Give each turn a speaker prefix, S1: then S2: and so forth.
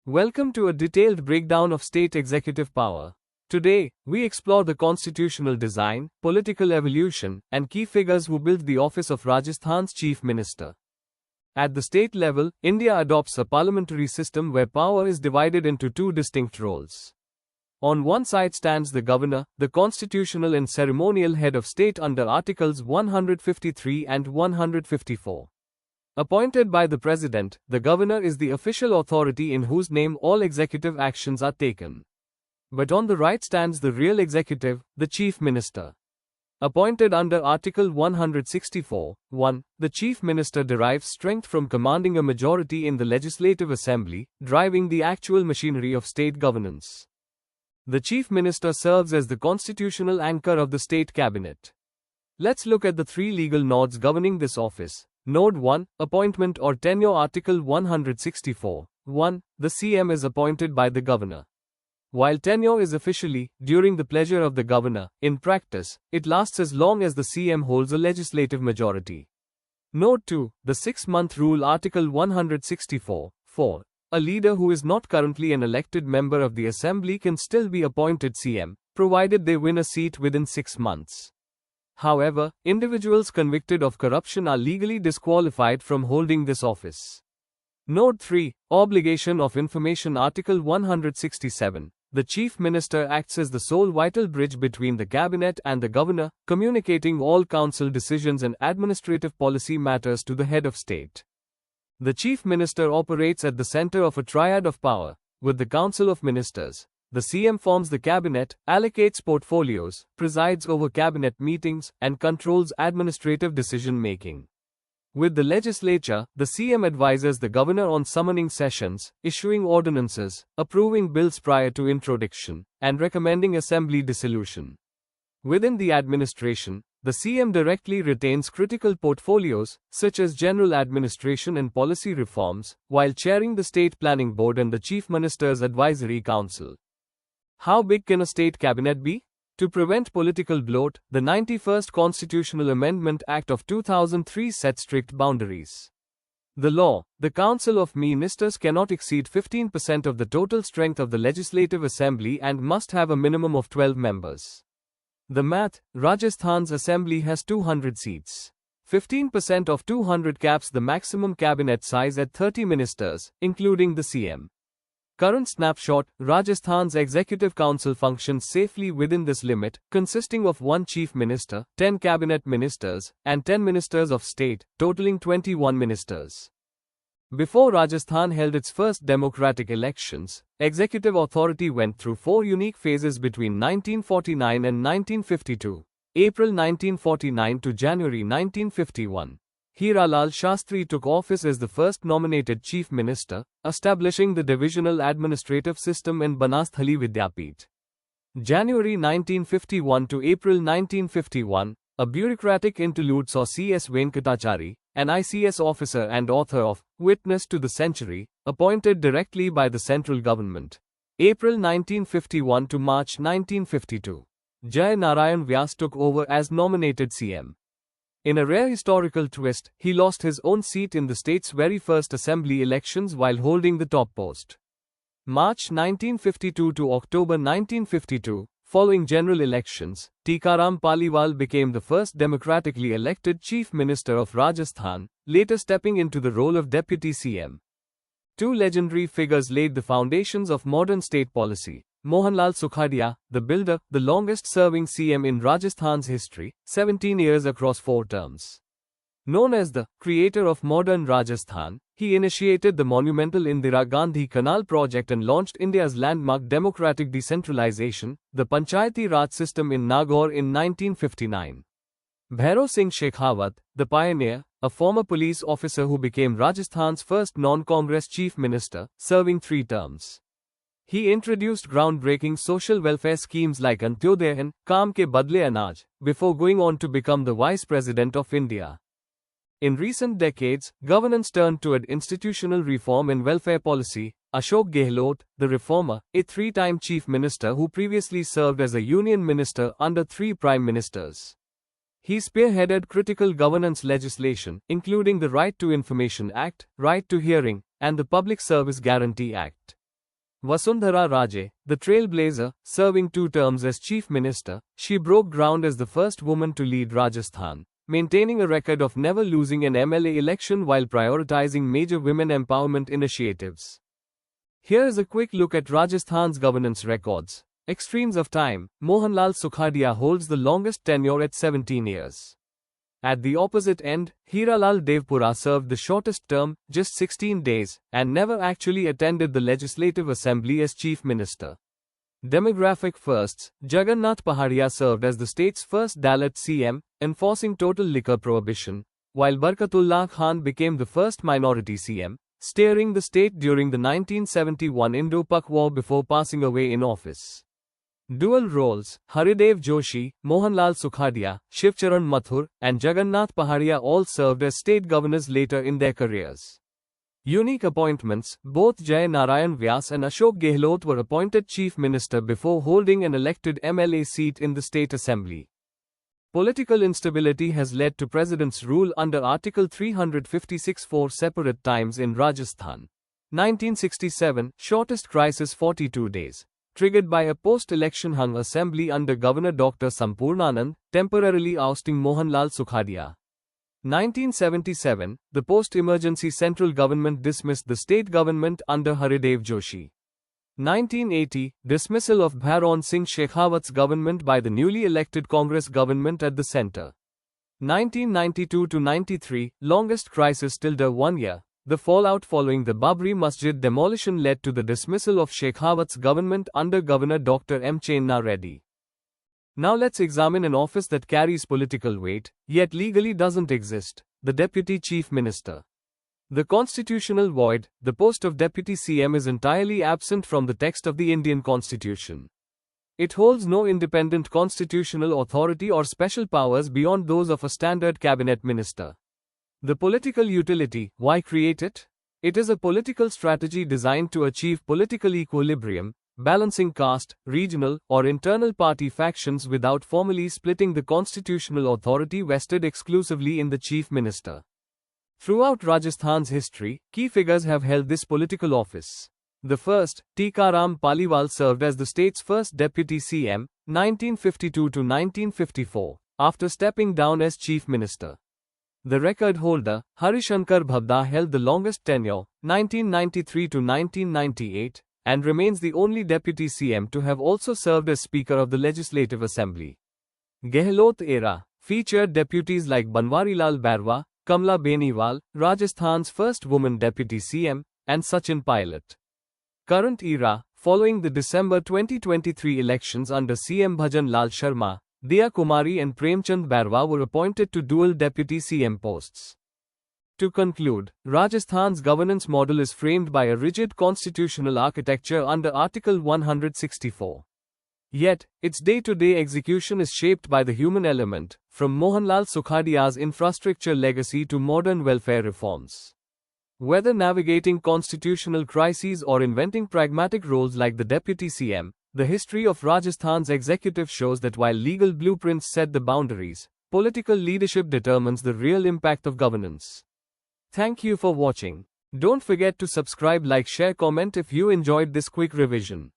S1: Welcome to a detailed breakdown of state executive power. Today, we explore the constitutional design, political evolution, and key figures who built the office of Rajasthan's Chief Minister. At the state level, India adopts a parliamentary system where power is divided into two distinct roles. On one side stands the governor, the constitutional and ceremonial head of state under Articles 153 and 154. Appointed by the President, the governor is the official authority in whose name all executive actions are taken. But on the right stands the real executive, the Chief Minister. Appointed under Article 164(1), the Chief Minister derives strength from commanding a majority in the Legislative Assembly, driving the actual machinery of state governance. The Chief Minister serves as the constitutional anchor of the state cabinet. Let's look at the three legal nodes governing this office. Node 1, Appointment or Tenure. Article 164(1), the CM is appointed by the governor. While tenure is officially, during the pleasure of the governor, in practice, it lasts as long as the CM holds a legislative majority. Node 2, the 6-month rule. Article 164(4), a leader who is not currently an elected member of the assembly can still be appointed CM, provided they win a seat within 6 months. However, individuals convicted of corruption are legally disqualified from holding this office. Node 3, Obligation of Information. Article 167. The Chief Minister acts as the sole vital bridge between the cabinet and the governor, communicating all council decisions and administrative policy matters to the head of state. The Chief Minister operates at the center of a triad of power. With the Council of Ministers, the CM forms the cabinet, allocates portfolios, presides over cabinet meetings, and controls administrative decision-making. With the legislature, the CM advises the governor on summoning sessions, issuing ordinances, approving bills prior to introduction, and recommending assembly dissolution. Within the administration, the CM directly retains critical portfolios, such as general administration and policy reforms, while chairing the State Planning Board and the Chief Minister's Advisory Council. How big can a state cabinet be? To prevent political bloat, the 91st Constitutional Amendment Act of 2003 set strict boundaries. The law, the Council of Ministers cannot exceed 15% of the total strength of the Legislative Assembly and must have a minimum of 12 members. The math, Rajasthan's assembly has 200 seats. 15% of 200 caps the maximum cabinet size at 30 ministers, including the CM. Current snapshot, Rajasthan's Executive Council functions safely within this limit, consisting of 1 Chief Minister, 10 Cabinet Ministers, and 10 Ministers of State, totaling 21 ministers. Before Rajasthan held its first democratic elections, executive authority went through 4 unique phases between 1949 and 1952, April 1949 to January 1951. Hiralal Shastri took office as the first nominated Chief Minister, establishing the divisional administrative system in Banasthali Vidyapith. January 1951 to April 1951, a bureaucratic interlude saw C.S. Venkatachari, an ICS officer and author of Witness to the Century, appointed directly by the central government. April 1951 to March 1952. Jai Narayan Vyas took over as nominated CM. In a rare historical twist, he lost his own seat in the state's very first assembly elections while holding the top post. March 1952 to October 1952, following general elections, Tikaram Paliwal became the first democratically elected Chief Minister of Rajasthan, later stepping into the role of Deputy CM. Two legendary figures laid the foundations of modern state policy. Mohanlal Sukhadia, the builder, the longest-serving CM in Rajasthan's history, 17 years across 4 terms. Known as the creator of modern Rajasthan, he initiated the monumental Indira Gandhi Canal project and launched India's landmark democratic decentralization, the Panchayati Raj system in Nagaur in 1959. Bhairav Singh Shekhawat, the pioneer, a former police officer who became Rajasthan's first non-Congress chief minister, serving 3 terms. He introduced groundbreaking social welfare schemes like Antyodaya and Kaam ke Badle Anaj, before going on to become the Vice President of India. In recent decades, governance turned toward institutional reform and welfare policy. Ashok Gehlot, the reformer, a 3-time chief minister who previously served as a union minister under 3 prime ministers. He spearheaded critical governance legislation, including the Right to Information Act, Right to Hearing, and the Public Service Guarantee Act. Vasundhara Raje, the trailblazer, serving 2 terms as Chief Minister, she broke ground as the first woman to lead Rajasthan, maintaining a record of never losing an MLA election while prioritizing major women empowerment initiatives. Here is a quick look at Rajasthan's governance records. Extremes of time. Mohanlal Sukhadia holds the longest tenure at 17 years. At the opposite end, Hiralal Devpura served the shortest term, just 16 days, and never actually attended the Legislative Assembly as Chief Minister. Demographic firsts. Jagannath Pahadia served as the state's first Dalit CM, enforcing total liquor prohibition, while Barkatullah Khan became the first minority CM, steering the state during the 1971 Indo-Pak War before passing away in office. Dual roles. Haridev Joshi, Mohanlal Sukhadia, Shivcharan Mathur, and Jagannath Pahadia all served as state governors later in their careers. Unique appointments. Both Jay Narayan Vyas and Ashok Gehlot were appointed Chief Minister before holding an elected MLA seat in the State Assembly. Political instability has led to President's rule under Article 356 4 separate times in Rajasthan. 1967, shortest crisis 42 days. Triggered by a post-election hung assembly under Governor Dr. Sampurnanand, temporarily ousting Mohanlal Sukhadia. 1977, the post-emergency central government dismissed the state government under Haridev Joshi. 1980, dismissal of Bhairon Singh Shekhawat's government by the newly elected Congress government at the centre. 1992-93, longest crisis till 1 year. The fallout following the Babri Masjid demolition led to the dismissal of Shekhawat's government under Governor Dr. M. Chenna Reddy. Now let's examine an office that carries political weight, yet legally doesn't exist: the Deputy Chief Minister. The constitutional void, the post of Deputy CM, is entirely absent from the text of the Indian Constitution. It holds no independent constitutional authority or special powers beyond those of a standard cabinet minister. The political utility. Why create it? It is a political strategy designed to achieve political equilibrium, balancing caste, regional, or internal party factions without formally splitting the constitutional authority vested exclusively in the Chief Minister. Throughout Rajasthan's history, key figures have held this political office. The first, Tikaram Paliwal, served as the state's first Deputy CM, 1952 to 1954, after stepping down as Chief Minister. The record holder, Harishankar Bhabda, held the longest tenure, 1993 to 1998, and remains the only Deputy CM to have also served as Speaker of the Legislative Assembly. Gehlot era featured deputies like Banwarilal Barwa, Kamla Beniwal, Rajasthan's first woman Deputy CM, and Sachin Pilot. Current era, following the December 2023 elections under CM Bhajan Lal Sharma, Diya Kumari and Premchand Barwa were appointed to dual Deputy CM posts. To conclude, Rajasthan's governance model is framed by a rigid constitutional architecture under Article 164. Yet, its day-to-day execution is shaped by the human element, from Mohanlal Sukhadia's infrastructure legacy to modern welfare reforms. Whether navigating constitutional crises or inventing pragmatic roles like the Deputy CM, the history of Rajasthan's executive shows that while legal blueprints set the boundaries, political leadership determines the real impact of governance. Thank you for watching. Don't forget to subscribe, like, share, comment if you enjoyed this quick revision.